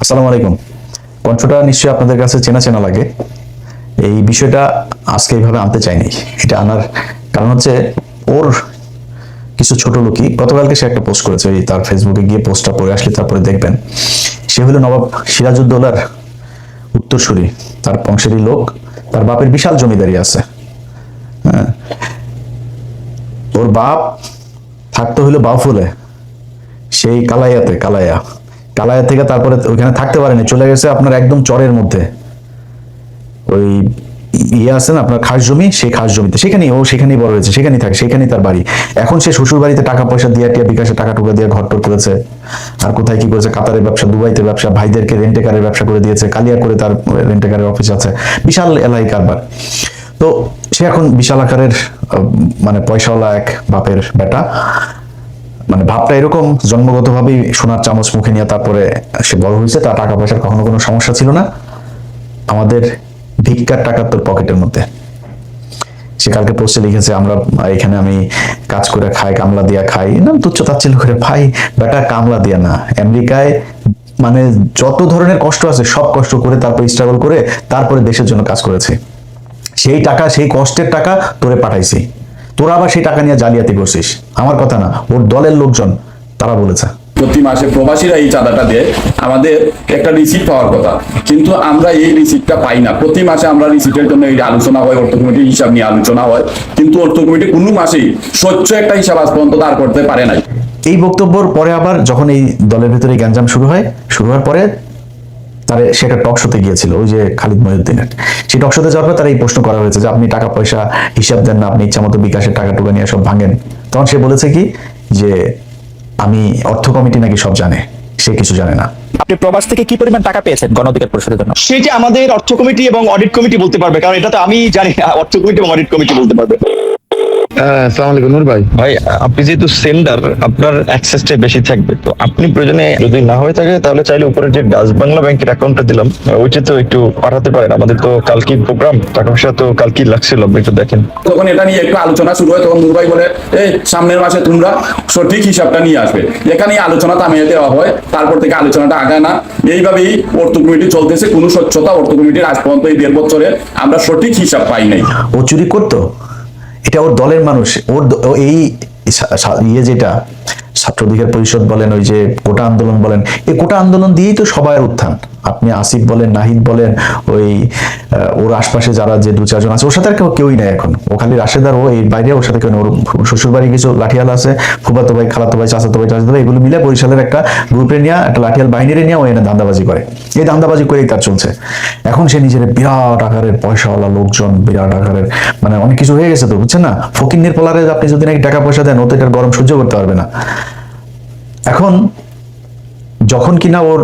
আসসালামু আলাইকুম। কণ্ঠটা নিশ্চয়ই আপনাদের কাছে চেনা চেনা লাগে। এই বিষয়টা আজকে এইভাবে আনতে চাইনি। এটা আনার কারণ হচ্ছে ওর কিছু ছোট লোকই গতকালকে সে একটা পোস্ট করেছে, ওই তার ফেসবুকে গিয়ে পোস্টটা পড়ে আসলে তারপরে দেখবেন। সে হলো নবাব সিরাজউদ্দৌলার উত্তরসূরি, তার বংশেরই লোক। তার বাপের বিশাল জমিদারি আছে। হ্যাঁ, ওর বাপ থাকতে হইলো বাউফলে, সেই কালাইয়া থেকে তারপরে ওইখানে থাকতে পারেনি, চলে গেছে আপনার একদম চরের মধ্যে। ওই আছে না আপনার খাস জমি, সেই খাস জমিতে সেখানেই বড় হয়েছে, সেখানেই থাকে, সেখানেই তার বাড়ি। এখন সে শ্বশুর বাড়িতে টাকা পয়সা দিয়ে টিয়া বিকাশে টাকা টুকা দিয়ে ঘর টর করেছে। আর কোথায় কি করেছে, কাতারের ব্যবসা, দুবাইতে ব্যবসা, ভাইদেরকে রেন্টেকারের ব্যবসা করে দিয়েছে, কালিয়া করে তার রেন্টেকারের অফিস আছে, বিশাল এলাই কারবার। তো সে এখন বিশাল আকারের মানে পয়সাওয়ালা এক বাপের বেটা। মানে ভাবটা এরকম, জন্মগতভাবেই সোনার চামচ মুখে নিয়ে তারপরে সে বড় হয়েছে। তার টাকা পয়সার কখনো কোনো সমস্যা ছিল না। আমাদের ভিক্ষার টাকা তোর পকেটের মধ্যে। সে কালকে পোস্টে লিখেছে, আমরা এখানে আমি কাজ করে খাই, কামলা দিয়া খাই না, তুচ্ছ তাচ্ছিল্য করে। ভাই বেটা কামলা দিয়া না, আমেরিকায় মানে যত ধরনের কষ্ট আছে সব কষ্ট করে তারপর স্ট্রাগল করে তারপরে দেশের জন্য কাজ করেছে। সেই টাকা, সেই কষ্টের টাকা তোরে পাঠাইছি, তোরা আবার সেই টাকা নিয়ে জালিয়াতি করছিস। আমার কথা না, ওর দলের লোকজন তারা বলেছে। প্রতি মাসে প্রবাসীরা এই চাঁদাটা দেয়, আমাদের একটা রিসিপ্ট পাওয়ার কথা, কিন্তু আমরা এই রিসিপ্টটা পাই না। প্রতি মাসে আমরা রিসিপ্টের জন্য এই আলোচনা হয়, অর্থ কমিটির হিসাব নিয়ে আলোচনা হয়, কিন্তু অর্থ কমিটি কোনো মাসেই স্বচ্ছ একটা হিসাব আজ পর্যন্ত দাঁড় করতে পারে নাই। এই বক্তব্যের পরে আবার যখন এই দলের ভিতরে গ্যাঞ্জাম শুরু হওয়ার পরে তারে সে একটা টক শোতে গিয়েছিল, ওই যে খালিদ মহিউদ্দিনের। সেই টক শোতে যাওয়ার পর তার এই প্রশ্ন করা হয়েছে যে আপনি টাকা পয়সা হিসাব দেন না, আপনি ইচ্ছা মতো বিকাশের টাকা টুকা নিয়ে সব ভাঙেন। তখন সে বলেছে কি যে আমি অর্থ কমিটি নাকি সব জানে, সে কিছু জানে না। আপনি প্রবাস থেকে কি পরিমাণ টাকা পেয়েছেন গণ অধিকার পরিষদের জন্য? সেটা আমাদের অর্থ কমিটি এবং অডিট কমিটি বলতে পারবে, কারণ এটা তো আমি জানি না, অর্থ কমিটি এবং অডিট কমিটি বলতে পারবে। আসসালামু আলাইকুম নূর ভাই। ভাই আপনি যেহেতু সেন্ডার, আপনার অ্যাক্সেসটা বেশি থাকবে, তো আপনি প্রয়োজনে যদি না হয়ে থাকে তাহলে চাইলে উপরে যে ডাচ বাংলা ব্যাংকের অ্যাকাউন্টটা দিলাম ওইটা তো একটু পাঠাতে পারেন। আমাদের তো কালকে প্রোগ্রাম, টাকা পয়সা তো কালকে লাগছিল, আপনি একটু দেখেন। তখন এটা নিয়ে একটু আলোচনা শুরু হয়, তখন নুরভাই বলে এই সামনের মাসে তোমরা সঠিক হিসাবটা নিয়ে আসবে। এখানে আলোচনা থামিয়ে দেওয়া হয়, তারপর থেকে আলোচনাটা আগায় না। এইভাবেই অর্থ কমিটি চলতেছে, কোনো স্বচ্ছতা অর্থ কমিটির আজ পর্যন্ত এই 1.5 বছরে আমরা সঠিক হিসাব পাই নাই। ও চুরি করতো, এটা ওর দলের মানুষ। এই যেটা ছাত্র অধিকার পরিষদ বলেন, ওই যে কোটা আন্দোলন বলেন, এই কোটা আন্দোলন দিয়েই তো সবার উত্থান। আপনি আসিফ বলেন, নাহিদ বলেন, ওই ওর আশপাশে যারা যে 2-4 জন আছে, ওর সাথে আর কেউই নাই এখন। ও খালি রাশেদার, ও এর বাইরে ওর সাথে কেউ নেই। ওর শ্বশুর বাড়ি কিছু লাঠিয়াল আছে, ফুফাতো ভাই, খালাতো ভাই, চাচাতো ভাই, এগুলো মিলে বরিশালের একটা গ্রুপে নিয়ে, একটা লাঠিয়াল বাহিনীরে নিয়ে ও এনে ধান্দাবাজি করে। এই ধান্দাবাজি করেই তার চলছে। এখন সে নিজের বিরাট আকারের পয়সাওয়ালা লোকজন, বিরাট আকারের মানে অনেক কিছু হয়ে গেছে তো, বুঝছেন না? ফকিন্নির পোলারে আপনি যদি নাকি টাকা পয়সা দেন, ও তো এটার গরম সহ্য করতে পারবে না। এখন যখন কিনা ওর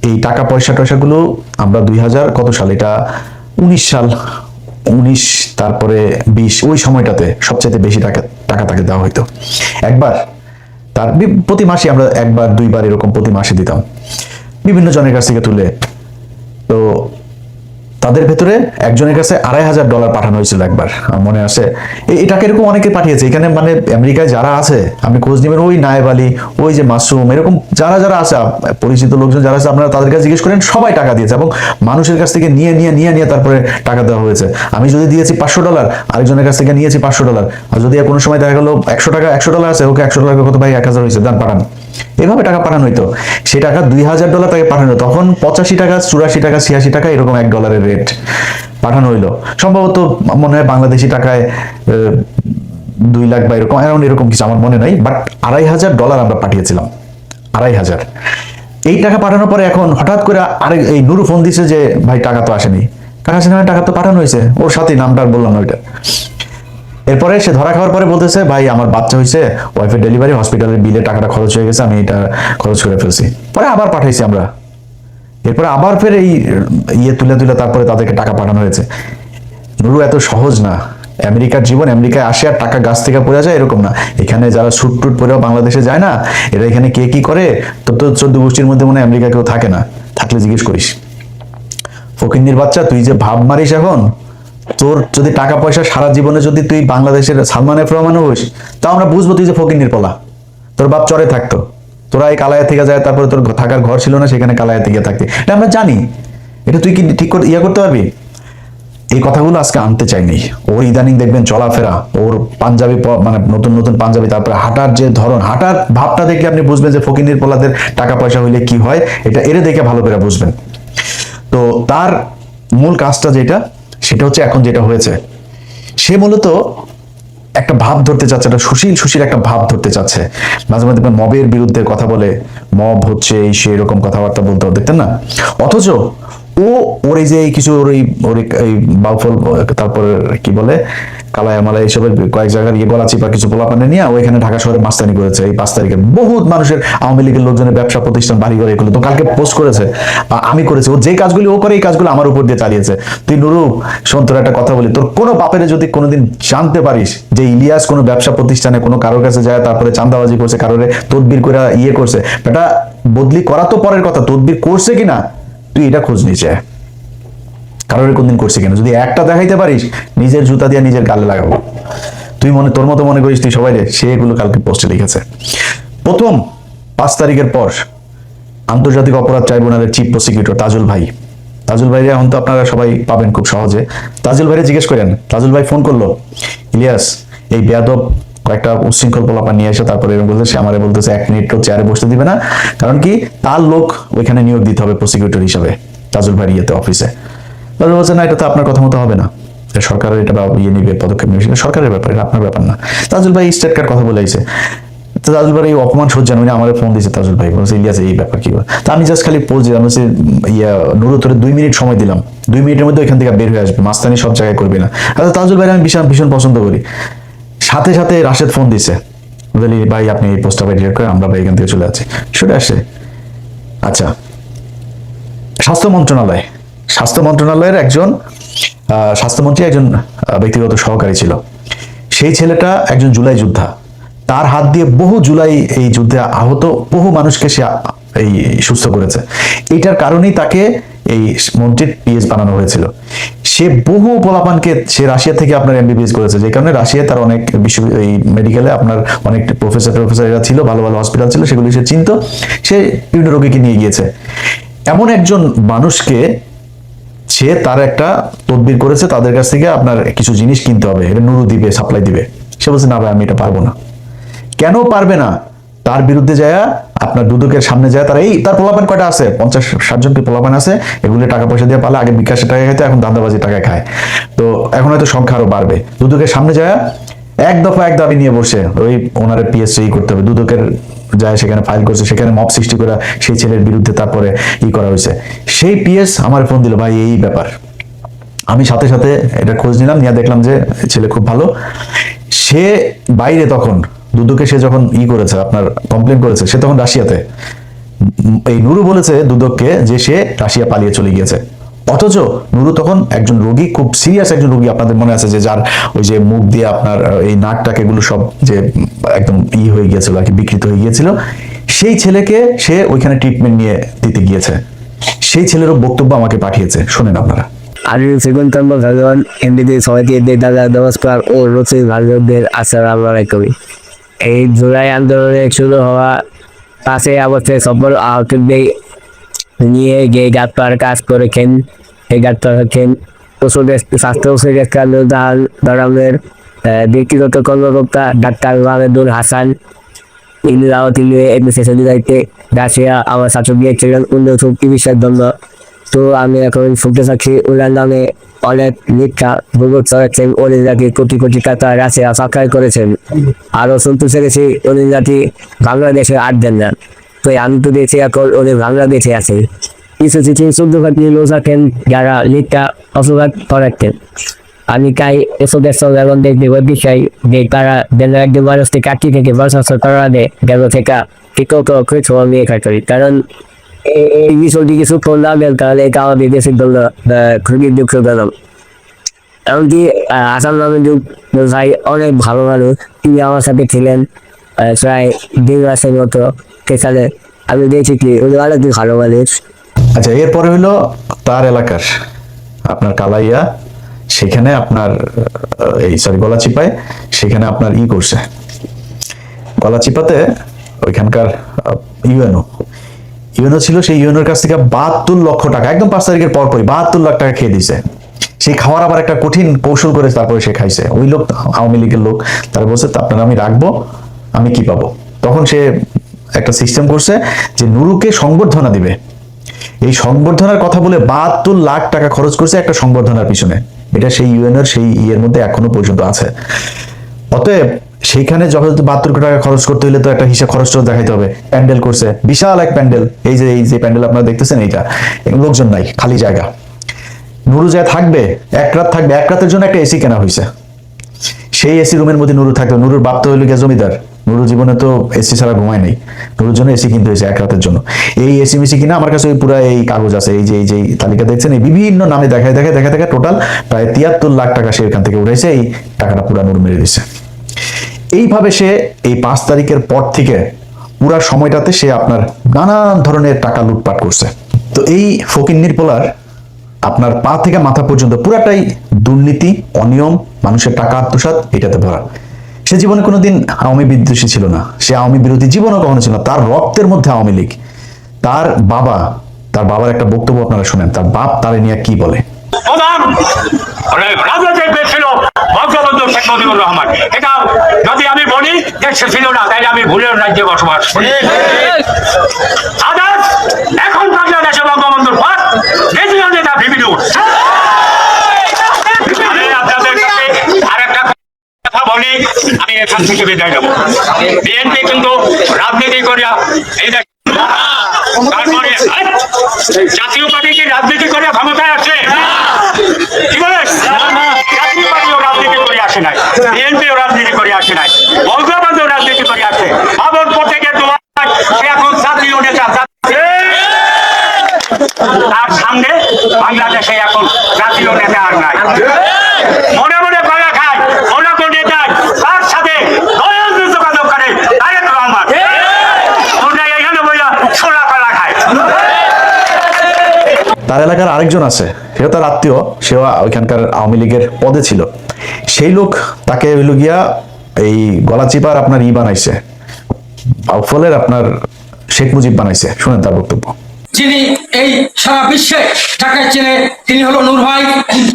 এই টাকা পয়সাগুলো আমরা 2000 কত সাল, এটা 19 সাল, 19 তারপরে 20, ওই সময়টাতে সবচেয়ে বেশি টাকা তাকে দেওয়া হইতো। একবার তার প্রতি মাসে আমরা 1-2 বার এরকম প্রতি মাসে দিতাম বিভিন্ন জনের কাছ থেকে তুলে। তো তাদের ভেতরে একজনের কাছে $2500 পাঠানো হয়েছিল একবার, আমার মনে আছে। এটাকে এরকম অনেকে পাঠিয়েছে এখানে, মানে আমেরিকায় যারা আছে আপনি খোঁজ নেবেন, ওই নায়েব আলী, ওই যে মাসুম, এরকম যারা আছে পরিচিত লোকজন যারা আছে, আপনারা তাদের কাছে জিজ্ঞেস করেন, সবাই টাকা দিয়েছে। এবং মানুষের কাছ থেকে নিয়ে তারপরে টাকা দেওয়া হয়েছে। আমি যদি দিয়েছি $500, আরেকজনের কাছ থেকে নিয়েছি $500। আর যদি কোনো সময় দেখা গেলো $100 আছে, ওকে $100 কত ভাই, 1000 হয়েছে, দান পাঠান। এভাবে টাকা পাঠানো হইতো। সেই টাকা $2000 তাকে পাঠানো, তখন $85, $84, $86 এরকম $1 রেট পাঠানো হইলো। সম্ভবত মনে হয় বাংলাদেশি টাকায় 2 লাখ বা এরকম অ্যারাউন্ড এরকম কিছু, আমার মনে নাই। বাট $2500 আমরা পাঠিয়েছিলাম, 2500। এই টাকা পাঠানোর পরে এখন হঠাৎ করে আরেক এই নুরু ফোন দিছে যে ভাই টাকা তো আসেনি। টাকা তো পাঠানো হয়েছে, ওর সাথে নামটা বললাম না ওইটা। এরপরে সে ধরা খাওয়ার পরে বলতেছে ভাই আমার বাচ্চা হয়েছে, ওয়াইফের ডেলিভারি, হসপিটালের বিলে টাকাটা খরচ হয়ে গেছে, আমি এটা খরচ করে ফেলছি। পরে আবার পাঠাইছি আমরা। এরপরে আবার ফের এই তুলে তারপরে তাদেরকে টাকা পাঠানো হয়েছে। নুরু এত সহজ না। আমেরিকার জীবন, আমেরিকায় আসে আর টাকা গাছ থেকে পড়ে যায় এরকম না। এখানে যারা সুট টুট পরেও বাংলাদেশে যায় না, এরা এখানে কে কি করে, তোর তো 14 গোষ্ঠীর মধ্যে মনে হয় আমেরিকা কেউ থাকে না, থাকলে জিজ্ঞেস করিস। ফকিন্নির বাচ্চা, তুই যে ভাব মারিস এখন, তোর যদি টাকা পয়সা সারা জীবনে যদি তুই বাংলাদেশের সালমান এফ রহমান হইস, তাও আমরা বুঝবো তুই যে ফকিন্নির পোলা, তোর বাপ চরে থাকতো। তোরা এই কালায়া থেকে যায়, তারপরে তোর থাকার ঘর ছিল না, সেখানে কালায়া থেকে থাকতে, এটা আমরা জানি। এটা তুই কি ঠিক করে করতে পারবি? এই কথাগুলো আজকে আনতে চাইনি। ওর ইদানিং দেখবেন চলাফেরা, ওর পাঞ্জাবি মানে নতুন নতুন পাঞ্জাবি, তারপরে হাঁটার যে ধরন, হাঁটার ভাবটা দেখলে আপনি বুঝবেন যে ফকিনীর পোলাদের টাকা পয়সা হইলে কি হয়, এটা এরে দেখে ভালো করে বুঝবেন। তো তার মূল কাজটা যেটা, সেটা হচ্ছে এখন যেটা হয়েছে, সে মূলত একটা ভাব ধরতে চাচ্ছে, একটা সুশীল একটা ভাব ধরতে চাচ্ছে। মাঝে মাঝে মবের বিরুদ্ধে কথা বলে, মব হচ্ছে এই সে এরকম কথাবার্তা বলতে দেখতেন না। অথচ ওর এই যে কিছু ওর এই বাউফল, তারপর কি বলে কালায়া মালা এইসবের কয়েক জায়গার গলা চিপা কিছু পোলাপানে নিয়ে ওইখানে ঢাকা শহরে মাস্তানি করেছে। এই 5 তারিখে বহুত মানুষের, আওয়ামী লীগের লোকজনের ব্যবসা প্রতিষ্ঠান, বাড়ি ঘর, এগুলো তো কালকে পোস্ট করেছে, আমি করেছি। ও যে কাজগুলি ও করে, এই কাজগুলো আমার উপর দিয়ে চালিয়েছে। তুই নুরু শোন, তোর একটা কথা বলি, তোর কোনো বাপের যদি কোনোদিন জানতে পারিস যে ইলিয়াস কোনো ব্যবসা প্রতিষ্ঠানে কোনো কারোর কাছে যায়, তারপরে চাঁদাবাজি করছে, কারোরে তদবির করে করছে, এটা বদলি করা তো পরের কথা, তদবির করছে কিনা তুই এটা খোঁজ নিচে, কারোর কোনদিন করছে কিনা। যদি একটা দেখাইতে পারিস, নিজের জুতা দিয়ে নিজের গালে লাগাবো। তুই তোর মতো মনে করিস তুই সবাই রে, সে এগুলো কালকে পোস্টে লিখেছে। প্রথম 5 তারিখের পর আন্তর্জাতিক অপরাধ ট্রাইব্যুনালের চিফ প্রসিকিউটর তাজুল ভাই এখন তো আপনারা সবাই পাবেন খুব সহজে। তাজুল ভাইরে জিজ্ঞেস করেন, তাজুল ভাই ফোন করলো, ইলিয়াস এই বেয়াদব কয়েকটা উচ্ছৃঙ্খল পোলাপা নিয়ে এসে তারপরে এরকম বলছে, সে আমারে বলতেছে 1 মিনিট চেয়ারে বসতে দিবে না, কারণ কি তার লোক ওইখানে নিয়োগ দিতে হবে প্রসিকিউটর হিসাবে তাজুল ভাই অফিসে। তাজুল বলছে না, এটা তো আপনার কথা মতো হবে না, সরকারের এটা নিবে, পদক্ষেপ নিবে, সেটা সরকারের ব্যাপার, এটা আপনার ব্যাপার না। তাজুল ভাই স্টেট কার্ড কথা বলে আইছে। তাজুল ভাই এই অপমান সহ্য না, আমার ফোন দিয়েছে তাজুল ভাই, বলছে ইলিয়াস এই ব্যাপার কি। তা আমি জাস্ট খালি পোজ দিলাম, বলছি নুরু তোরে 2 মিনিট সময় দিলাম, 2 মিনিটের মধ্যে এখান থেকে বের হয়ে আসবে, মাস্তানি সব জায়গায় করবি না। আচ্ছা তাজুল ভাই আমি ভীষণ পছন্দ করি। সাথে সাথে রাশেদ ফোন দিছে, বলি ভাই আপনি এই পোস্টটা ভাই ডিলিট করে আমরা ভাই এখান থেকে চলে যাচ্ছি, সরে আসে। আচ্ছা, স্বাস্থ্য মন্ত্রণালয়ের একজন স্বাস্থ্যমন্ত্রী একজন ব্যক্তিগত সহকারী ছিল। সেই ছেলেটা একজন জুলাই যোদ্ধা, তার হাত দিয়ে বহু জুলাই এই যুদ্ধে আহত বহু মানুষকে সে এই সুস্থ করেছে। এইটার কারণেই তাকে এই মন্ত্রীর পিএস বানানো হয়েছিল। সে বহু পোলাপানকে সে রাশিয়া থেকে আপনার এমবিবিএস করেছে, যে কারণে রাশিয়ায় তার অনেক এই মেডিকেলে আপনার অনেক প্রফেসর এরা ছিল, ভালো ভালো হসপিটাল ছিল, সেগুলি সে চিনত। সে বিভিন্ন রোগীকে নিয়ে গিয়েছে। এমন একজন মানুষকে সে তার একটা তদবির করেছে, তাদের কাছ থেকে আপনার কিছু জিনিস কিনতে হবে, এটা নুরু দিবে, সাপ্লাই দিবে। সে বলছে না ভাই আমি এটা পারবো না। কেন পারবে না? তার বিরুদ্ধে যায় আপনার দুদকের সামনে যায়, তার পোলাপান কয়টা আছে, 50-60 জন কি পোলাপান আছে, এগুলো টাকা পয়সা দিয়ে পালে, আগে বিকাশে টাকা খাইতে, এখন দান্দাবাজি টাকা খায়। তো এখন হয়তো সংখ্যা আরো বাড়বে। দুদকের সামনে যায় এক দফা এক দাবি নিয়ে বসে, ওই ওনার পিএসসি করতে হবে। দুদকের যায় সেখানে ফাইল করছে, সেখানে মব সৃষ্টি করে সেই ছেলের বিরুদ্ধে তারপরে করা হয়েছে। সেই পিএস আমার ফোন দিল, ভাই এই ব্যাপার। আমি সাথে সাথে এটা খোঁজ নিলাম, নিয়ে দেখলাম যে ছেলে খুব ভালো। সে বাইরে তখন দুদকে সে যখন করেছে আপনার কমপ্লেন করেছে, সে তখন রাশিয়াতে। এই নুরু বলেছে দুদককে যে সে রাশিয়া পালিয়ে চলে গিয়েছে। অথচ নুরু তখন একজন রোগী, খুব সিরিয়াস একজন রোগী, আপনাদের মনে আছে যে যার ওই যে মুখ দিয়ে আপনার এই নাকটাক এগুলো সব যে একদম হয়ে গিয়েছিল আর কি, বিকৃত হয়ে গিয়েছিল। সেই ছেলেকে সে ওইখানে ট্রিটমেন্ট নিয়ে দিতে গিয়েছে। সেই ছেলেরও বক্তব্য আমাকে পাঠিয়েছে, শোনেন আপনারা। আমি সেগুনতম্ব ভগবান এমনিতে সবাইকে দাদা নমস্কার ও রসিক ভাগবতদের আসসালামু আলাইকুম। এই জুলাই আন্দোলনে শুরু হওয়া 5 আগস্টে সফল আহতদের নিয়ে যে ডাক্তার কাজ করেছেন, এই ডাক্তার হচ্ছেন স্বাস্থ্য উপদেষ্টা ধরনের ব্যক্তিগত কর্মকর্তা ডাক্তার মাহমুদুল হাসান। তিনি এডমিনিস্ট্রেশন দায়িত্বে রাশিয়া আমার ছাত্র গিয়েছিলেন উন্নত চিকিৎসার জন্য। তো আমি এখন শুনতে চাচ্ছি ওনার নামে অনেক মিথ্যা গুজব ছড়াচ্ছেন, উনি নাকি কোটি কোটি টাকা রাশিয়া সাক্ষাৎ করেছেন। আরও শুনতে চেয়েছি উনি নাকি বাংলাদেশে আট দেন না। তো আমি তো দেখছি এখন উনি বাংলাদেশে আছে। কিছু কিছু শুদ্ধঘাতী লোক থাকেন যারা মিথ্যা অপবাদ ছড়াচ্ছেন। আমি তাই এসবের সঙ্গে এখন দেখতে বলতে চাই যে তারা যেন একজন মানুষকে কাটি থেকে বর্ষাস্ত করা দেয়, যেন থেকে ঠিকমতো কিছু নিয়ে করি। কারণ এই বিষয়টি কিছু করলাম, তাহলে এটা আমাদের দেশের জন্য খুবই দুঃখজনক। এমনকি আসাম নামের ভাই অনেক ভালো মানুষ, তিনি আমার সাথে ছিলেন প্রায় 2 মাসের মতো। সেখানে আমি দেখছি কি উনি অনেক ভালো মানুষ। আচ্ছা, এরপরে হলো তার এলাকার আপনার কালাইয়া, সেখানে আপনার গলাচিপায়, সেখানে আপনার করছে। গলাচিপাতে ওইখানকার ইউএনও ছিল, সেই ইউএনওর কাছ থেকে 72 লক্ষ টাকা একদম 5 তারিখের পরপরই 72 লাখ টাকা খেয়ে দিছে। সেই খাওয়ার আবার একটা কঠিন কৌশল করে তারপরে সে খাইছে। ওই লোক আওয়ামী লীগের লোক, তারা বলছে আপনারা আমি রাখবো, আমি কি পাবো? তখন সে একটা সিস্টেম করছে যে নুরুকে সংবর্ধনা দিবে। এই সংবর্ধনার কথা বলে 72 লাখ টাকা খরচ করছে একটা সংবর্ধনার পিছনে। এটা সেই ইউএনওর সেই ইয়ের মধ্যে এখনো পর্যন্ত আছে। অতএব সেইখানে যখন 72 টাকা খরচ করতে হলে তো একটা হিসাব খরচটাও দেখাইতে হবে। প্যান্ডেল করছে, বিশাল এক প্যান্ডেল, এই যে প্যান্ডেল আপনারা দেখতেছেন, এইটা লোকজন নাই, খালি জায়গা। নুরু যায় থাকবে, এক রাত থাকবে, এক রাতের জন্য একটা এসি কেনা হয়েছে। সেই এসি রুমের মধ্যে নুরু থাকবে। নুরুর বাপ তো হইল গিয়ে জমিদার, নুরু জীবনে তো এসি ছাড়া ঘুমায় নাই। নুরুর জন্য এসি কিনতে হয়েছে এক রাতের জন্য। এই এসি মিসি কিনা আমার কাছে ওই পুরো এই কাগজ আছে, এই যে তালিকা দেখছেন, এই বিভিন্ন নামে দেখায় টোটাল প্রায় 73 লাখ টাকা সে এখান থেকে উঠেছে। এই টাকাটা পুরা নুরু মেরে দিছে। এইভাবে সে এই 5 তারিখের পর থেকে পুরা সময়টাতে সে আপনার নানান ধরনের টাকা লুটপাট করছে। তো এই ফকিন্নির পোলার আপনার পা থেকে মাথা পর্যন্ত পুরাটাই দুর্নীতি, অনিয়ম, মানুষের টাকা আত্মসাৎ, এটাতে ভরা। সে জীবনে কোনোদিন আওয়ামী বিদ্বেষী ছিল না, সে আওয়ামী বিরোধী জীবনও কখনো ছিল না। তার রক্তের মধ্যে আওয়ামী লীগ। তার বাবার একটা বক্তব্য আপনারা শুনেন, তার বাপ তারে নিয়ে কি বলে। রাজনৈতিক ছিল বঙ্গবন্ধু শেখ মুজিবুর রহমান। এটা যদি আমি বলি দেশে ছিল না, তাইলে আমি ভুলের রাজ্যে বসবাস করি। আদার্স এখন বাংলাদেশে বঙ্গবন্ধুর পর দ্বিতীয় নেতা বিভিন্ন। আমি আপনাদের কাছে আরেকটা কথা বলি, আমি এখান থেকে বিদায় নেব। বিএনপি কিন্তু রাজনীতি করিয়া এই তারপরে জাতীয় পার্টি কি রাজনীতি করে ক্ষমতায় আছে? কি বলে? জাতীয় পার্টিও রাজনীতি করে আসে নাই, বিএনপিও রাজনীতি করে আসে নাই, বঙ্গবন্ধু রাজনীতি করে আসে। আবার প্রত্যেকের দোয়া সে এখন জাতীয় নেতা। তার সামনে বাংলাদেশে এখন জাতীয় নেতা আর নাই। মনে মনে কলা খায় অনেক নেতা, তার সাথে যোগাযোগ করে তারেক রহমান। এখানে বইয়া ছোলা কলা খায়। তার এলাকার আরেকজন আছে, সেও তার আত্মীয়, সেও ওইখানকার আওয়ামী লীগের পদে ছিল। সেই লোক তাকে হইল গিয়া এই গলা চিপার আপনার বানাইছে, ফলের আপনার শেখ মুজিব বানাইছে। শুনেন তার বক্তব্য। যিনি এই সারা বিশ্বে যাকে চেনে তিনি হলো নূর ভাই।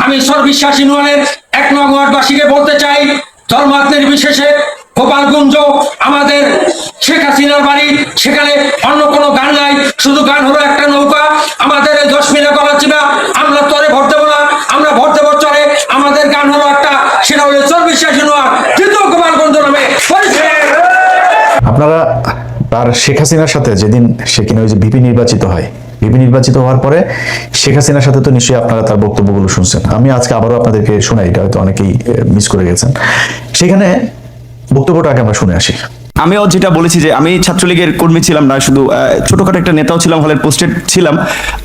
আমি সর্ববিশ্বাসী নূরের 1 নং ওয়ার্ডবাসীকে বলতে চাই, ধর্মাত নির্বিশেষে গোপালগঞ্জ আমাদের শেখ হাসিনার বাড়ি, সেখানে অন্য কোনো গান নাই, শুধু গান হলো একটা নৌকা। আমাদের এই 10 মিনিট গলা চিপা, আমরা তরে ভোট দেবো না, আমরা ভোট দেবো চরে। আমাদের গান হলো একটা, সেটা হলো সর্ববিশ্বাসী নূর কিন্তু গোপালগঞ্জ নামে পরিচয়। আপনারা তার শেখ হাসিনার সাথে যেদিন সে কিনা ওই যে ভিপি নির্বাচিত হয়, ভিপি নির্বাচিত হওয়ার পরে শেখ হাসিনার সাথে তো নিশ্চয়ই আপনারা তার বক্তব্যগুলো শুনছেন। আমি আজকে আবারও আপনাদেরকে শোনাই, এটা হয়তো অনেকেই মিস করে গেছেন। সেখানে বক্তব্যটাকে আমরা শুনে আসি। আমিও যেটা বলেছি যে আমি ছাত্রলীগের কর্মী ছিলাম না, শুধু ছোটখাটো একটা নেতাও ছিলাম, হলের পোস্টেড ছিলাম।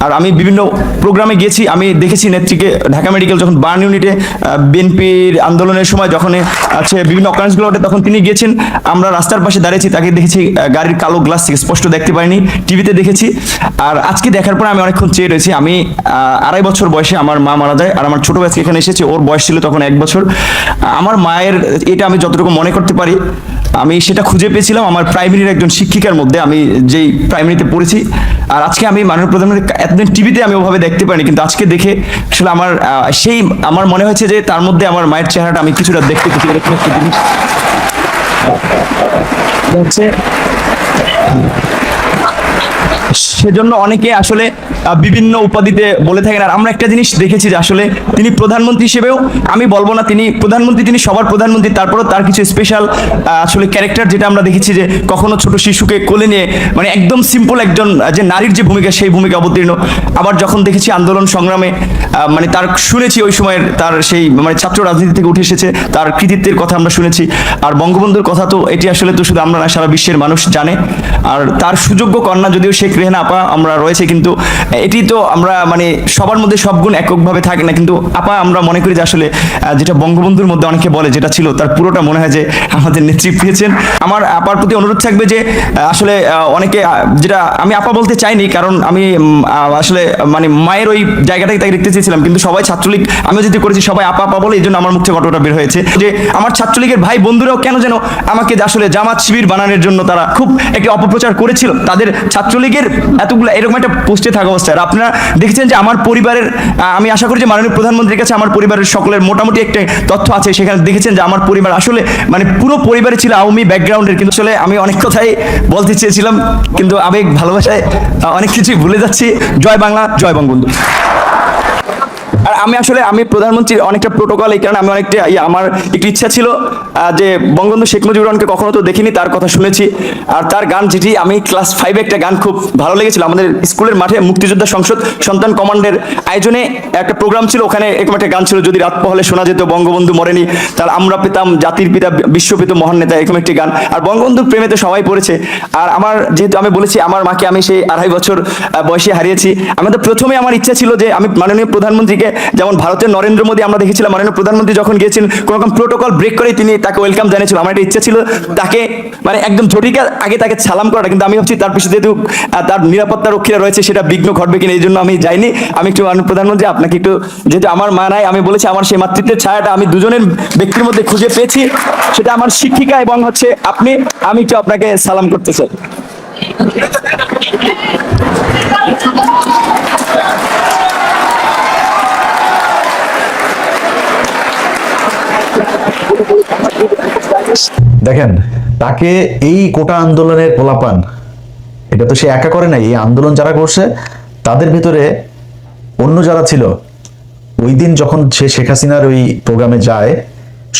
আর আমি বিভিন্ন প্রোগ্রামে গিয়েছি, আমি দেখেছি নেত্রীকে ঢাকা মেডিকেল যখন বার্ন ইউনিটে বিএনপির আন্দোলনের সময় যখন আছে বিভিন্ন অকারেন্সগুলো ওঠে, তখন তিনি গিয়েছেন। আমরা রাস্তার পাশে দাঁড়িয়েছি, তাকে দেখেছি গাড়ির কালো গ্লাস থেকে স্পষ্ট দেখতে পাইনি, টিভিতে দেখেছি। আর আজকে দেখার পরে আমি অনেকক্ষণ চেয়ে রয়েছি। আমি 2.5 বছর বয়সে আমার মা মারা যায়, আর আমার ছোট ভাই এখানে এসেছে, ওর বয়স ছিল তখন 1 বছর। আমার মায়ের এটা আমি যতটুকু মনে করতে পারি, আমি সেটা খুঁজে পেয়েছিলাম আমার প্রাইমারির একজন শিক্ষিকার মধ্যে, আমি যেই প্রাইমারিতে পড়েছি। আর আজকে আমি মাননীয় প্রধানমন্ত্রী এতদিন টিভিতে আমি ওভাবে দেখতে পাইনি, কিন্তু আজকে দেখে আসলে আমার মনে হয়েছে যে তার মধ্যে আমার মায়ের চেহারাটা আমি কিছুটা দেখতে পেয়েছি। এরকম একটা জিনিস সেজন্য অনেকে আসলে বিভিন্ন উপাধিতে বলে থাকেন। আর আমরা একটা জিনিস দেখেছি যে আসলে তিনি প্রধানমন্ত্রী হিসেবেও, আমি বলবো না তিনি প্রধানমন্ত্রী, তিনি সবার প্রধানমন্ত্রী, তারপরেও তার কিছু স্পেশাল আসলে ক্যারেক্টার, যেটা আমরা দেখেছি যে কখনো ছোট শিশুকে কোলে নিয়ে মানে একদম সিম্পল একজন যে নারীর যে ভূমিকা, সেই ভূমিকা অবতীর্ণ। আবার যখন দেখেছি আন্দোলন সংগ্রামে মানে তার শুনেছি ওই সময়ের তার সেই মানে ছাত্র রাজনীতি থেকে উঠে এসেছে, তার কৃতিত্বের কথা আমরা শুনেছি। আর বঙ্গবন্ধুর কথা তো এটি আসলে তো শুধু আমরা না, সারা বিশ্বের মানুষ জানে। আর তার সুযোগ্য কন্যা যদিও শেখ রেহানা আপা আমরা রয়েছে, কিন্তু এটি তো আমরা মানে সবার মধ্যে সব গুণ এককভাবে থাকে না, কিন্তু আপা আমরা মনে করি যে আসলে যেটা বঙ্গবন্ধুর মধ্যে অনেকে বলে যেটা ছিল তার পুরোটা মনে হয় যে আমাদের নেত্রী পেয়েছেন। আমার আপার প্রতি অনুরোধ থাকবে যে আসলে অনেকে যেটা আমি আপা বলতে চাইনি, কারণ আমি আসলে মানে মায়ের ওই জায়গাটাকে তাকে দেখতে চেয়েছিলাম, কিন্তু সবাই ছাত্রলীগ আমিও যদি করেছি সবাই আপা আপা বলে, এই জন্য আমার মুখ থেকে ঘটনাটা বের হয়েছে যে আমার ছাত্রলীগের ভাই বন্ধুরাও কেন যেন আমাকে আসলে জামাত শিবির বানানোর জন্য তারা খুব একটি অপপ্রচার করেছিল তাদের ছাত্রলীগের এতগুলো এরকম একটা পোস্টে থাকা অবস্থায়। আর আপনারা দেখেছেন যে আমার পরিবারের আমি আশা করি যে মাননীয় প্রধানমন্ত্রীর কাছে আমার পরিবারের সকলের মোটামুটি একটা তথ্য আছে, সেখানে দেখেছেন যে আমার পরিবার আসলে মানে পুরো পরিবারে ছিল আওয়ামী ব্যাকগ্রাউন্ডের, কিন্তু আসলে আমি অনেক কথাই বলতে চেয়েছিলাম কিন্তু আবেগ ভালোবাসায় অনেক কিছুই ভুলে যাচ্ছি। জয় বাংলা, জয় বঙ্গবন্ধু। আর আমি প্রধানমন্ত্রীর অনেকটা প্রোটোকল, এই কারণে আমি অনেকটা আমার একটু ইচ্ছা ছিল যে বঙ্গবন্ধু শেখ মুজিবুর রহমানকে কখনো তো দেখিনি, তার কথা শুনেছি। আর তার গান যেটি আমি ক্লাস 5-এ একটা গান খুব ভালো লেগেছিল, আমাদের স্কুলের মাঠে মুক্তিযোদ্ধা সংসদ সন্তান কমান্ডের আয়োজনে একটা প্রোগ্রাম ছিল, ওখানে এরকম একটা গান ছিল, যদি রাত পোহালে শোনা যেত বঙ্গবন্ধু মরেনি, তার আমরা পেতাম জাতির পিতা বিশ্বপিত মহান নেতা, এরকম একটি গান। আর বঙ্গবন্ধুর প্রেমে তো সবাই পড়েছে। আর আমার যেহেতু আমি বলেছি আমার মাকে আমি সেই 2.5 বছর বয়সে হারিয়েছি, আমাদের প্রথমে আমার ইচ্ছা ছিল যে আমি মাননীয় প্রধানমন্ত্রীকে, যেমন ভারতের নরেন্দ্র মোদী আমরা দেখেছিলাম মাননীয় প্রধানমন্ত্রী যখন গিয়েছেন কোনো রকম প্রোটোকল ব্রেক করে তিনি তাকে ওয়েলকাম জানিয়েছিল, আমার একটা ইচ্ছা ছিল তাকে মানে একদম ঝটিকা আগে তাকে সালাম করাটা, কিন্তু আমি ভাবছি তার পিছনে যেহেতু তার নিরাপত্তা রক্ষীরা রয়েছে সেটা বিঘ্ন ঘটবে কিনা, এই জন্য আমি যাইনি। আমি একটু মাননীয় প্রধানমন্ত্রী আপনাকে একটু, যেহেতু আমার মা নাই, আমি বলেছি আমার সেই মাতৃত্বের ছায়াটা আমি দুজনের ব্যক্তির মধ্যে খুঁজে পেয়েছি, সেটা আমার শিক্ষিকা এবং হচ্ছে আপনি, আমি একটু আপনাকে সালাম করতে চাই। দেখেন তাকে এই কোটা আন্দোলনের পোলাপান, এটা তো সে একা করে নাই, এই আন্দোলন যারা করছে তাদের ভিতরে অন্য যারা ছিল, ওই দিন যখন সে শেখ হাসিনার ওই প্রোগ্রামে যায়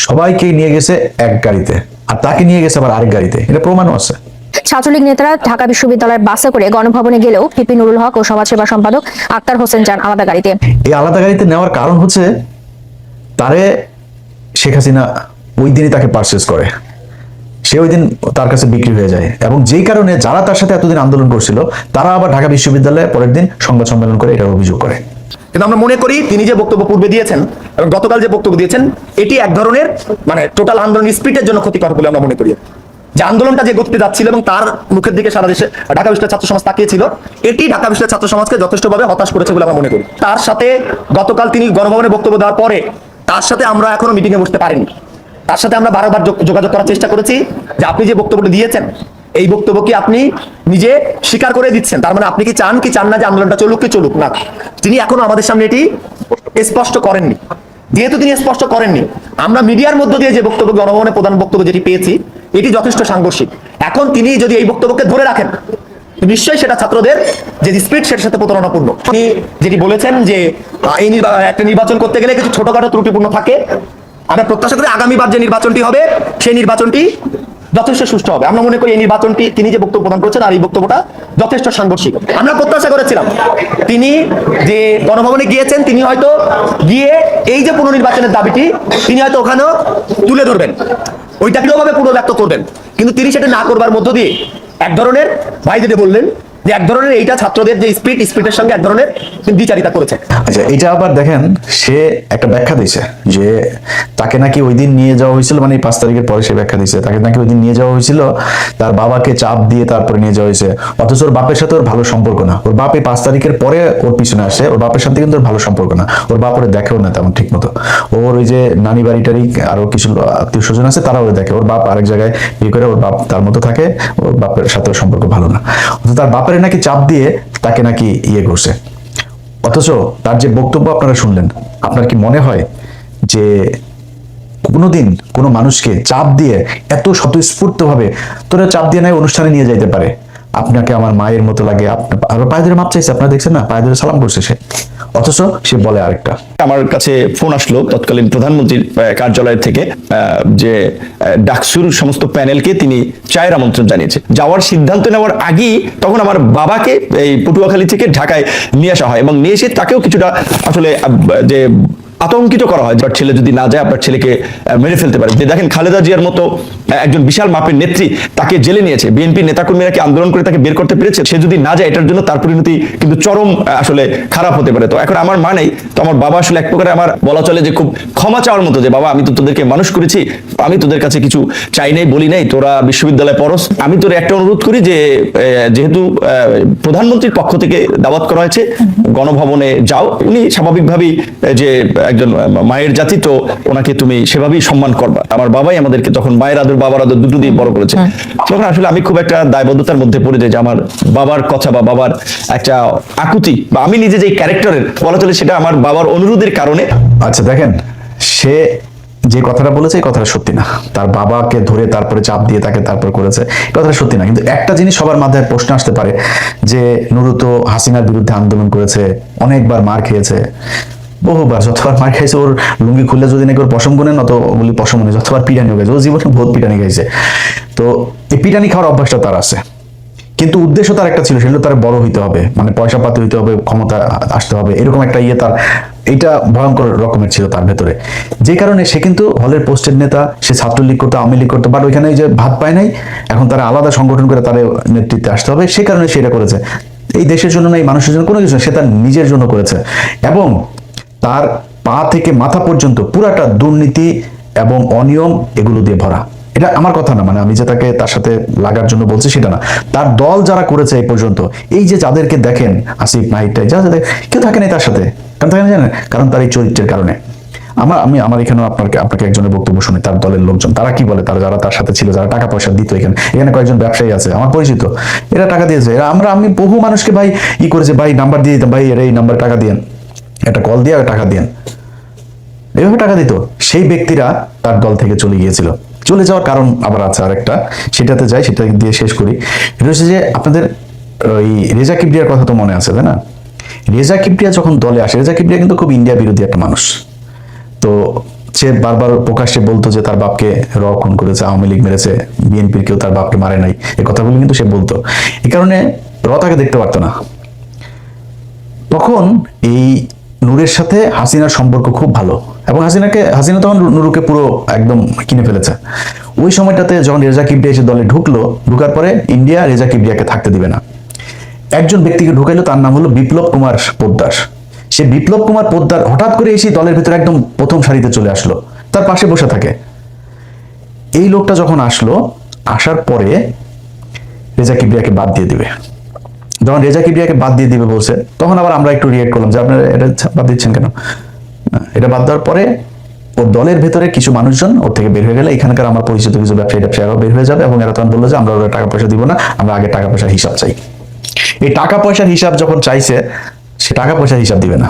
সবাইকে নিয়ে গেছে এক গাড়িতে, আর তাকে নিয়ে গেছে আবার আরেক গাড়িতে, এটা প্রমাণও আছে। ছাত্রলীগ নেতারা ঢাকা বিশ্ববিদ্যালয়ের বাসে করে গণভবনে গেলেও পিপি নুরুল হক ও সমাজসেবা সম্পাদক আক্তার হোসেন যান আলাদা গাড়িতে। এই আলাদা গাড়িতে নেওয়ার কারণ হচ্ছে তারে শেখ হাসিনা ওই দিনই তাকে পারচেজ করে, সে ওই দিন তার কাছে বিক্রি হয়ে যায়, এবং যেই কারণে যারা তার সাথে এতদিন আন্দোলন করছিল তারা আবার ঢাকা বিশ্ববিদ্যালয়ে পরের দিন সংবাদ সম্মেলন করে এটার অভিযোগ করে। কিন্তু আমরা মনে করি তিনি যে বক্তব্য পূর্বে দিয়েছেন এবং গতকাল যে বক্তব্য দিয়েছেন এটি এক ধরনের মানে টোটাল আন্দোলনের স্পিরিটের জন্য ক্ষতিকর বলে আমরা মনে করি। যে আন্দোলনটা যে গতিতে যাচ্ছিল এবং তার মুখের দিকে সারা দেশে ঢাকা বিশ্ববিদ্যালয় ছাত্র সমাজ তাকিয়েছিল, এটি ঢাকা বিশ্ববিদ্যালয় ছাত্র সমাজকে যথেষ্টভাবে হতাশ করেছে বলে আমরা মনে করি। তার সাথে গতকাল তিনি গণভবনে বক্তব্য দেওয়ার পরে তার সাথে আমরা এখনো মিটিংয়ে বসতে পারিনি, তার সাথে আমরা বারবার যোগাযোগ করার চেষ্টা করেছি যে আপনি যে বক্তব্যটা দিয়েছেন এই বক্তব্য কি আপনি নিজে স্বীকার করে দিচ্ছেন, তার মানে আপনি কি চান না যে আন্দোলনটা চলুক কি চলুক না। তিনি এখনো আমাদের সামনে এটি স্পষ্ট করেননি। যেহেতু তিনি স্পষ্ট করেননি, আমরা মিডিয়ার মধ্য দিয়ে যে বক্তব্য গণভবনে প্রধান বক্তব্য যেটি পেয়েছি এটি যথেষ্ট সাংঘর্ষিক। এখন তিনি যদি এই বক্তব্যকে ধরে রাখেন নিশ্চয়ই সেটা ছাত্রদের যে স্পিরিট সেটার সাথে প্রতারণাপূর্ণ। তিনি যেটি বলেছেন যে এই একটা নির্বাচন করতে গেলে কিছু ছোটখাটো ত্রুটিপূর্ণ থাকে, আমরা প্রত্যাশা করি আগামীবার যে নির্বাচনটি হবে সেই নির্বাচনটি যথেষ্ট সুষ্ঠু হবে। আমরা মনে করি এই নির্বাচনটি তিনি যে বক্তব্য প্রদান করেছেন আর এই বক্তব্যটা যথেষ্ট সাংঘর্ষিক। আমরা প্রত্যাশা করেছিলাম তিনি যে গণভবনে গিয়েছেন তিনি হয়তো গিয়ে এই যে পুনর্নির্বাচনের দাবিটি তিনি হয়তো ওখানেও তুলে ধরবেন, ওইটা কিভাবে পুনর্ব্যক্ত করবেন, কিন্তু তিনি সেটা না করবার মধ্য দিয়ে এক ধরনের ভাই যেটা বললেন যে এক ধরনের এইটা ছাত্রদের যে স্পিরিটের সঙ্গে এক ধরনের দ্বিচারিতা করেছে। আচ্ছা, এটা আবার দেখেন সে একটা ব্যাখ্যা দিয়েছে যে তাকে নাকি ওই দিন নিয়ে যাওয়া হয়েছিল, মানে 5 তারিখের পরে সে ব্যাখ্যা দিয়েছে তাকে নাকি ওই দিন নিয়ে যাওয়া হয়েছিল তার বাবাকে চাপ দিয়ে তারপরে নিয়ে যাওয়া হয়েছে, অথচ ওর বাপের সাথে ওর ভালো সম্পর্ক না। ওর বাপ এই 5 তারিখের পরে ওর পিছনে আসে, ওর বাপের সাথে কিন্তু ওর ভালো সম্পর্ক না, ওর বাপ ওরে দেখেও না তেমন ঠিক মতো। ওর ওই যে নানি বাড়িটারই আরো কিছু আত্মীয় স্বজন আছে তারা ওরে দেখে, ওর বাপ আরেক জায়গায় বিয়ে করে, ওর বাপ তার মতো থাকে, ওর বাপের সাথে ওর সম্পর্ক ভালো না, অথচ তার বাপের নাকি চাপ দিয়ে তাকে নাকি ইয়ে করছে। অথচ তার যে বক্তব্য আপনারা শুনলেন, আপনার কি মনে হয় যে কোনোদিন কোনো মানুষকে চাপ দিয়ে এত স্বতঃস্ফূর্তভাবে তোরা চাপ দিয়ে নাই অনুষ্ঠানে নিয়ে যাইতে পারে? আপনাকে আমার মায়ের মতো লাগে, আপনার পায়ে ধরে মাপ চাইছে, আপনারা দেখছেন না, পায়ে ধরে সালাম করছে সে, অথচ সে বলে আরেকটা। আমার কাছে ফোন আসলো তৎকালীন প্রধানমন্ত্রীর কার্যালয় থেকে যে ডাকসুর সমস্ত প্যানেলকে তিনি চায়ের আমন্ত্রণ জানিয়েছে। যাওয়ার সিদ্ধান্ত নেওয়ার আগেই তখন আমার বাবাকে এই পটুয়াখালী থেকে ঢাকায় নিয়ে আসা হয় এবং নিয়ে এসে তাকেও কিছুটা আসলে যে আতঙ্কিত করা হয় যে আপনার ছেলে যদি না যায় আপনার ছেলেকে মেরে ফেলতে পারে। যে দেখেন খালেদা জিয়ার মতো একজন বিশাল মাপের নেত্রী, তাকে জেলে নিয়েছে, বিএনপি নেতাকর্মীরা কি আন্দোলন করে তাকে বের করতে পেরেছে? সে যদি না যায় এটার জন্য তার পরিণতি কিন্তু চরম আসলে খারাপ হতে পারে। তো এখন আমার মা নেই, তো আমার বাবা আসলে এক প্রকারে আমার বলা চলে যে খুব ক্ষমা চাওয়ার মতো, যে বাবা আমি তো তোদেরকে মানুষ করেছি, আমি তোদের কাছে কিছু চাই নাই, বলি নাই, তোরা বিশ্ববিদ্যালয়ে পড়স, আমি তোর একটা অনুরোধ করি যে যেহেতু প্রধানমন্ত্রীর পক্ষ থেকে দাওয়াত করা হয়েছে গণভবনে যাও, উনি স্বাভাবিকভাবেই যে একজন মায়ের জাতি, তো ওনাকে তুমি সেভাবেই সম্মান করবা। আমার বাবাই আমাদেরকে তখন মায়ের আদর বাবার আদর দুটো দিয়ে বড় করেছে। তখন আসলে আমি খুব একটা দায়বদ্ধতার মধ্যে পড়ে যাই যে আমার বাবার কথা বা বাবার একটা আকুতি বা আমি নিজে যে ক্যারেক্টারের বলা চলে সেটা আমার বাবার অনুরোধের কারণে। আচ্ছা দেখেন, সে যে কথাটা বলেছে এই কথাটা সত্যি না, তার বাবাকে ধরে তারপরে চাপ দিয়ে তাকে তারপর করেছে, এই কথাটা সত্যি না। কিন্তু একটা জিনিস সবার মাথায় প্রশ্ন আসতে পারে যে নুরু তো হাসিনার বিরুদ্ধে আন্দোলন করেছে, অনেকবার মার খেয়েছে, বহুবার, যতবার মার খাইছে, ওর লুঙ্গি খুললে যদি নাকি ওর পশম গুনেন অত বলি পশম গুনে, যতবার পিটানি হয়ে গেছে, ও জীবনে বহুত পিটানি খাইছে। তো এই পিটানি খাওয়ার অভ্যাসটা তার আছে, কিন্তু উদ্দেশ্য তার একটা ছিল, সেটা তার বড় হইতে হবে, মানে পয়সা পাতি হইতে হবে, ক্ষমতা আসতে হবে, এরকম একটা তার এইটা ভয়ঙ্কর রকমের ছিল তার ভেতরে। যে কারণে সে কিন্তু হলের পোস্টেড নেতা, সে ছাত্রলীগ করতো, আওয়ামী লীগ করতো, বাট ওইখানে যে ভাত পায় নাই, এখন তারা আলাদা সংগঠন করে তার নেতৃত্বে আসতে হবে, সে কারণে সেটা করেছে। এই দেশের জন্য না, এই মানুষের জন্য কোনো কিছু না, সে তার নিজের জন্য করেছে। এবং তার পা থেকে মাথা পর্যন্ত পুরাটা দুর্নীতি এবং অনিয়ম এগুলো দিয়ে ভরা। এটা আমার কথা না, মানে আমি যে তাকে তার সাথে লাগার জন্য বলছি সেটা না, তার দল যারা করেছে এই পর্যন্ত, এই যে যাদেরকে দেখেন আসিফ নাহিদটাই যা কেউ থাকে নাই তার সাথে, কারণ থাকে না জানেন, কারণ তার এই চরিত্রের কারণে। আমার এখানেও আপনাকে একজনের বক্তব্য শুনি, তার দলের লোকজন তারা কি বলে, তারা যারা তার সাথে ছিল, যারা টাকা পয়সা দিত, এখানে কয়েকজন ব্যবসায়ী আছে আমার পরিচিত, এরা টাকা দিয়েছে, আমি বহু মানুষকে ভাই করেছে, ভাই নাম্বার দিয়ে দিতাম, ভাই এর এই নাম্বার টাকা দিয়েন, একটা কল দিয়ে টাকা দিয়েন, এভাবে টাকা দিত। সেই ব্যক্তিরা তার দল থেকে চলে গিয়েছিল। চলে যাওয়ার কারণ আবার আছে আরেকটা, সেটাতে যাই, সেটা দিয়ে শেষ করি। এটা হচ্ছে যে আপনাদের ওই রেজা কিবরিয়ার কথা তো মনে আছে, তাই না? রেজা কিবরিয়া যখন দলে আসে, রেজা কিবরিয়া কিন্তু খুব ইন্ডিয়া বিরোধী একটা মানুষ। তো সে বারবার প্রকাশ্যে বলতো যে তার বাপকে খুন করেছে, আওয়ামী লীগ মেরেছে, বিএনপির কেউ তার বাপকে মারে নাই, এই কথাগুলো কিন্তু সে বলতো। এই কারণে তাকে দেখতে পারতো না। তখন এই নূরের সাথে হাসিনার সম্পর্ক খুব ভালো, এবং হাসিনা তখন নুরুকে পুরো একদম কিনে ফেলেছে। ওই সময়টাতে যখন রেজা কিবরিয়া এসে দলে ঢুকার পরে ইন্ডিয়া রেজা কিবরিয়াকে থাকতে দিবে না। একজন ব্যক্তিকে ঢুকাইলো, তার নাম হলো বিপ্লব কুমার পোদ্দার। সে বিপ্লব কুমার পোদ্দার হঠাৎ করে এসে দলের ভিতরে একদম প্রথম সারিতে চলে আসলো, তার পাশে বসে থাকে। এই লোকটা যখন আসার পরে রেজা কিবরিয়াকে বাদ দিয়ে দিবে। যখন রেজা কিবরিয়াকে বাদ দিয়ে দিবে বলছে, তখন আবার আমরা একটু রিয়েক্ট করলাম যে আপনারা এটা বাদ দিচ্ছেন কেন? এটা বাদ দেওয়ার পরে ওর দলের ভেতরে কিছু মানুষজন ওর থেকে বের হয়ে গেলে, এখানকার আমার পরিচিত কিছু ব্যবসায়ীরা বের হয়ে যাবে, এবং এরা তখন বললো যে আমরা ওরা টাকা পয়সা দিব না, আমরা আগে টাকা পয়সার হিসাব চাই। এই টাকা পয়সার হিসাব যখন চাইছে, সে টাকা পয়সার হিসাব দিবে না,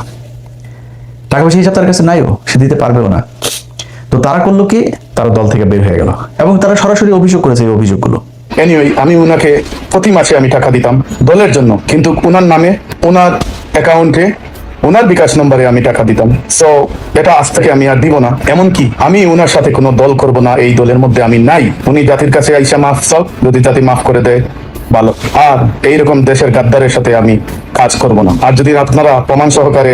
টাকা পয়সার হিসাব তার কাছে নাইও, সে দিতে পারবেও না। তো তারা করলো কি, তারা দল থেকে বের হয়ে গেল, এবং তারা সরাসরি অভিযোগ করেছে এই অভিযোগগুলো। এনিওয়ে, আমি ওনাকে প্রতি মাসে আমি টাকা দিতাম দলের জন্য, কিন্তু ওনার নামে, ওনার অ্যাকাউন্টে, ওনার বিকাশ নম্বরে আমি টাকা দিতাম। সো এটা আজ থেকে আমি আর দিব না, এমনকি আমি ওনার সাথে কোনো দল করব না, এই দলের মধ্যে আমি নাই। উনি জাতির কাছে আইসা মাফ চাও, যদি জাতি মাফ করে দেয় ভালো, আর এইরকম দেশের গাদ্দারের সাথে আমি কাজ করব না। আর যদি আপনারা প্রমাণ সহকারে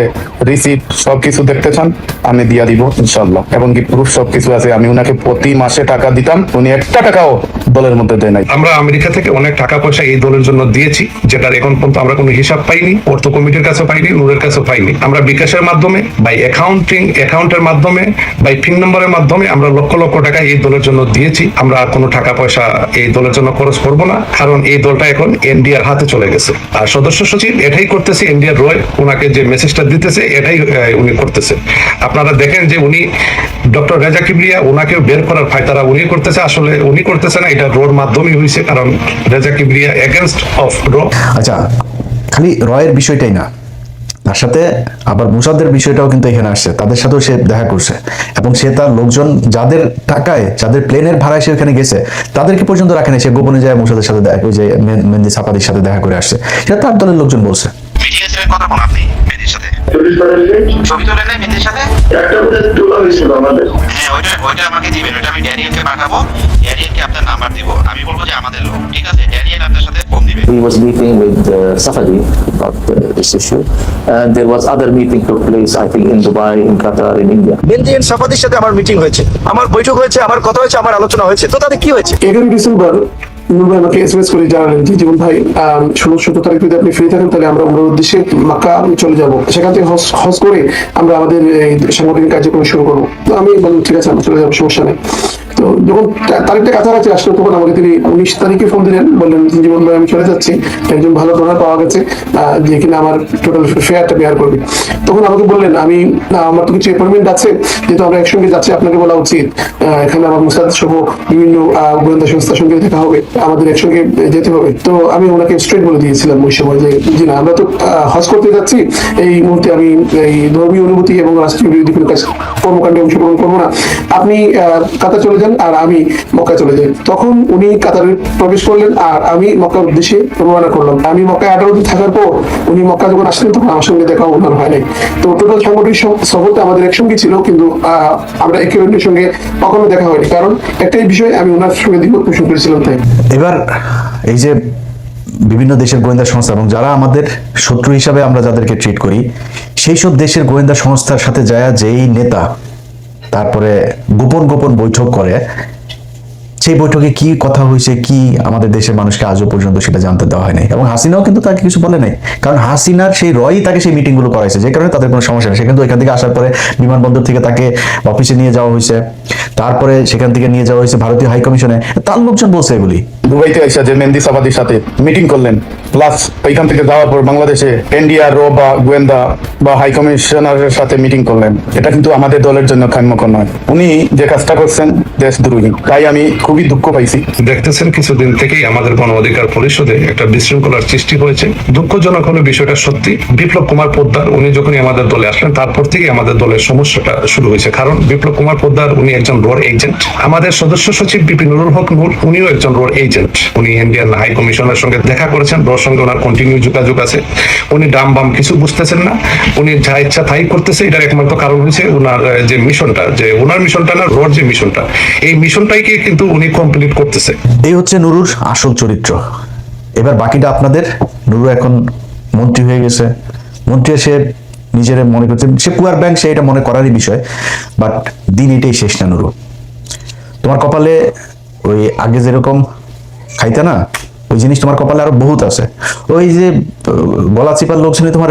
রিসিপ্ট সবকিছু দেখতে চান, আমি দিয়া দিব ইনশাল্লাহ, এবং কি প্রুফ সবকিছু আছে। আমি উনাকে প্রতি মাসে টাকা দিতাম, উনি একটা টাকাও দলের মধ্যে দেয় নাই। আমরা আমেরিকা থেকে অনেক টাকা পয়সা এই দলের জন্য দিয়েছি, যেটার এখন পর্যন্ত আমরা কোনো হিসাব পাইনি, অর্থ কমিটির কাছে পাইনি, নূরের কাছে পাইনি। আমরা বিকাশের মাধ্যমে, বাই অ্যাকাউন্টের মাধ্যমে, বাই পিন নম্বরের মাধ্যমে আমরা লক্ষ লক্ষ টাকা এই দলের জন্য দিয়েছি। আমরা আর কোনো টাকা পয়সা এই দলের জন্য খরচ করবো না, কারণ এই দলটা এখন এনডিআর হাতে চলে গেছে। আর সদস্য সচিব এটাই করতেছে, এনডিআর রয় ওনাকে যে মেসেজটা দিতেছে এটাই উনি করতেছে। আপনারা দেখেন যে উনি ডক্টর রেজা কিবরিয়া ওনাকে বের করার ফায়দারা উনি করতেছে, আসলে উনি করতেছে না, এটা রোর মাধ্যমেই হয়েছে, কারণ রেজা কিবরিয়া এগেনস্ট অফ র। আচ্ছা, খালি রয়ের বিষয়টাই না, তার সাথে আবার মুসাদের বিষয়টাও কিন্তু এখানে আসছে, তাদের সাথেও সে দেখা করছে, এবং সে তার লোকজন যাদের টাকায়, যাদের প্লেনের ভাড়ায় সে ওখানে গেছে, তাদেরকে পর্যন্ত রাখে না, সে গোপনে যায় মুসাদের সাথে দেখা, ওই যে মেহেদী সাফাদির সাথে দেখা করে আসছে, সেটা তার দলের লোকজন বলছে। আমি বলবো যে আমাদের লোক, ঠিক আছে, ড্যানিয়েল আপনার সাথে ফোন দিবে। he was meeting with Safadi about this issue, and there was other meeting took place, I think, in Dubai, in Qatar, in India. বেনজিন সাফাদির সাথে আমার মিটিং হয়েছে, আমার বৈঠক হয়েছে, আমার কথা হয়েছে, আমার আলোচনা হয়েছে। তো তাতে কি হয়েছে? 11 ডিসেম্বর নূর ভাই আমাকে এসএমএস করে জানালেন যে জীবন ভাই 16-17 তারিখ যদি আপনি ফ্রি থাকেন তাহলে আমরা উমরার উদ্দেশ্যে মক্কা চলে যাব, সেখান থেকে হজ করে আমরা আমাদের এই সাংগঠনিক কার্যক্রম শুরু করবো। তো আমি বললাম ঠিক আছে, আমরা চলে যাবো, সমস্যা নেই। তো যখন তারিখটা কাছাকাছি আসলো তখন আমাকে তিনি 19 তারিখে ফোন দিলেন, বললেন জীবন ভাই আমি চলে যাচ্ছি, একজন ভালো ডোনার পাওয়া গেছে যে কিনা আমার টোটাল ফেয়ারটা বেয়ার করবে। তখন আমাকে বললেন আমার তো কিছু অ্যাপয়েন্টমেন্ট আছে, যেহেতু আমরা একসঙ্গে যাচ্ছি আপনাকে বলা উচিত, এখানে আমার মুসাদ সহ বিভিন্ন গোয়েন্দা সংস্থার সঙ্গে দেখা হবে, আমাদের একসঙ্গে যেতে হবে। তো আমি ওনাকে স্ট্রেট বলে দিয়েছিলাম ওই সময় যে জি না, আমরা তো হজ করতে যাচ্ছি, এই মুহূর্তে আমি এই ধর্মীয় অনুভূতি এবং রাষ্ট্রীয় বিরোধী কোনো কাজ কর্মকাণ্ডে অংশগ্রহণ করবো না, আপনি কাতার চলে যান আর আমি মক্কা চলে যাই। তখন উনি কাতারে প্রবেশ করলেন আর আমি মক্কার উদ্দেশ্যে রওনা করলাম। আমি মক্কায় 18 দিন থাকার পর উনি মক্কা যখন আসলেন তখন আমার সঙ্গে দেখা ওনার হয় নাই। তো টোটাল সাংগঠনিক সফরটা আমাদের একসঙ্গে ছিল, কিন্তু আমরা একে অন্যের সঙ্গে কখনো দেখা হয়নি, কারণ একটাই বিষয়, আমি ওনার সঙ্গে দ্বিমত পোষণ করেছিলাম। তাই এবার এই যে বিভিন্ন দেশের গোয়েন্দা সংস্থা এবং যারা আমাদের শত্রু হিসাবে আমরা যাদেরকে ট্রিট করি, সেই সব দেশের গোয়েন্দা সংস্থার সাথে যায় যেই নেতা তারপরে গোপন গোপন বৈঠক করে, সেই বৈঠকে কি কথা হয়েছে কি আমাদের দেশের মানুষকে আজও পর্যন্ত সেটা জানতে দেওয়া হয় নাই। এবং হাসিনাও কিন্তু তাকে কিছু বলে নাই, কারণ হাসিনার সেই রয়ই তাকে সেই মিটিং গুলো করাইছে, যে কারণে তাদের কোনো সমস্যা নেই। সে কিন্তু এখান থেকে আসার পরে বিমানবন্দর থেকে তাকে অফিসে নিয়ে যাওয়া হয়েছে, তারপরে সেখান থেকে নিয়ে যাওয়া হয়েছে ভারতীয় হাই কমিশনে, তার লোকজন বলছে এগুলি। দুবাইতে এসে যে মেহেদী সাফাদির সাথে মিটিং করলেন, প্লাস ওইখান থেকে যাওয়ার পর বাংলাদেশে এনডিআর বা গোয়েন্দা বা হাই কমিশনারের সাথে মিটিং করলেন, এটা কিন্তু আমাদের দলের জন্য কাম্যকর নয়। উনি যে কাজটা করছেন দেশদ্রোহী, তাই আমি খুবই দুঃখ পাইছি। দেখতেছেন কিছুদিন থেকেই আমাদের গণ অধিকার পরিষদে একটা বিশৃঙ্খলার সৃষ্টি হয়েছে। দুঃখজনক হলো বিষয়টা সত্যি। বিপ্লব কুমার পোদ্দার উনি যখনই আমাদের দলে আসলেন তারপর থেকে আমাদের দলের সমস্যাটা শুরু হয়েছে, কারণ বিপ্লব কুমার পোদ্দার উনি একজন রোড এজেন্ট। আমাদের সদস্য সচিব বিপি নুরুল হক নূর উনিও একজন রোড এজেন্ট। উনি ইন্ডিয়ান হাই কমিশনের সঙ্গে দেখা করেছেন, রোর সঙ্গে ওনার কন্টিনিউ যোগাযোগ আছে। উনি ডাম বাম কিছু বুঝতেছেন না, উনি যা ইচ্ছা তাই করতেছে। এটার একমাত্র কারণ হচ্ছে ওনার যে মিশনটা, যে ওনার মিশনটা না, রোড যে মিশনটা, এই মিশনটাইকে কিন্তু উনি কমপ্লিট করতেছে। এই হচ্ছে নুরুর আসল চরিত্র। এবার বাকিটা আপনাদের। নুরু এখন মন্ত্রী হয়ে গেছে, মন্ত্রী এসে নিজের মনে করছে সে কুয়ার ব্যাংক, সে এটা মনে করারই বিষয়, বাট দিন এটাই শেষ না নুরু। তোমার কপালে ওই আগে যেরকম খাইতে না, ওই জিনিস তোমার কপালে আরো বহুত আছে। ওই যে গলা চিপার লোকজনই তোমার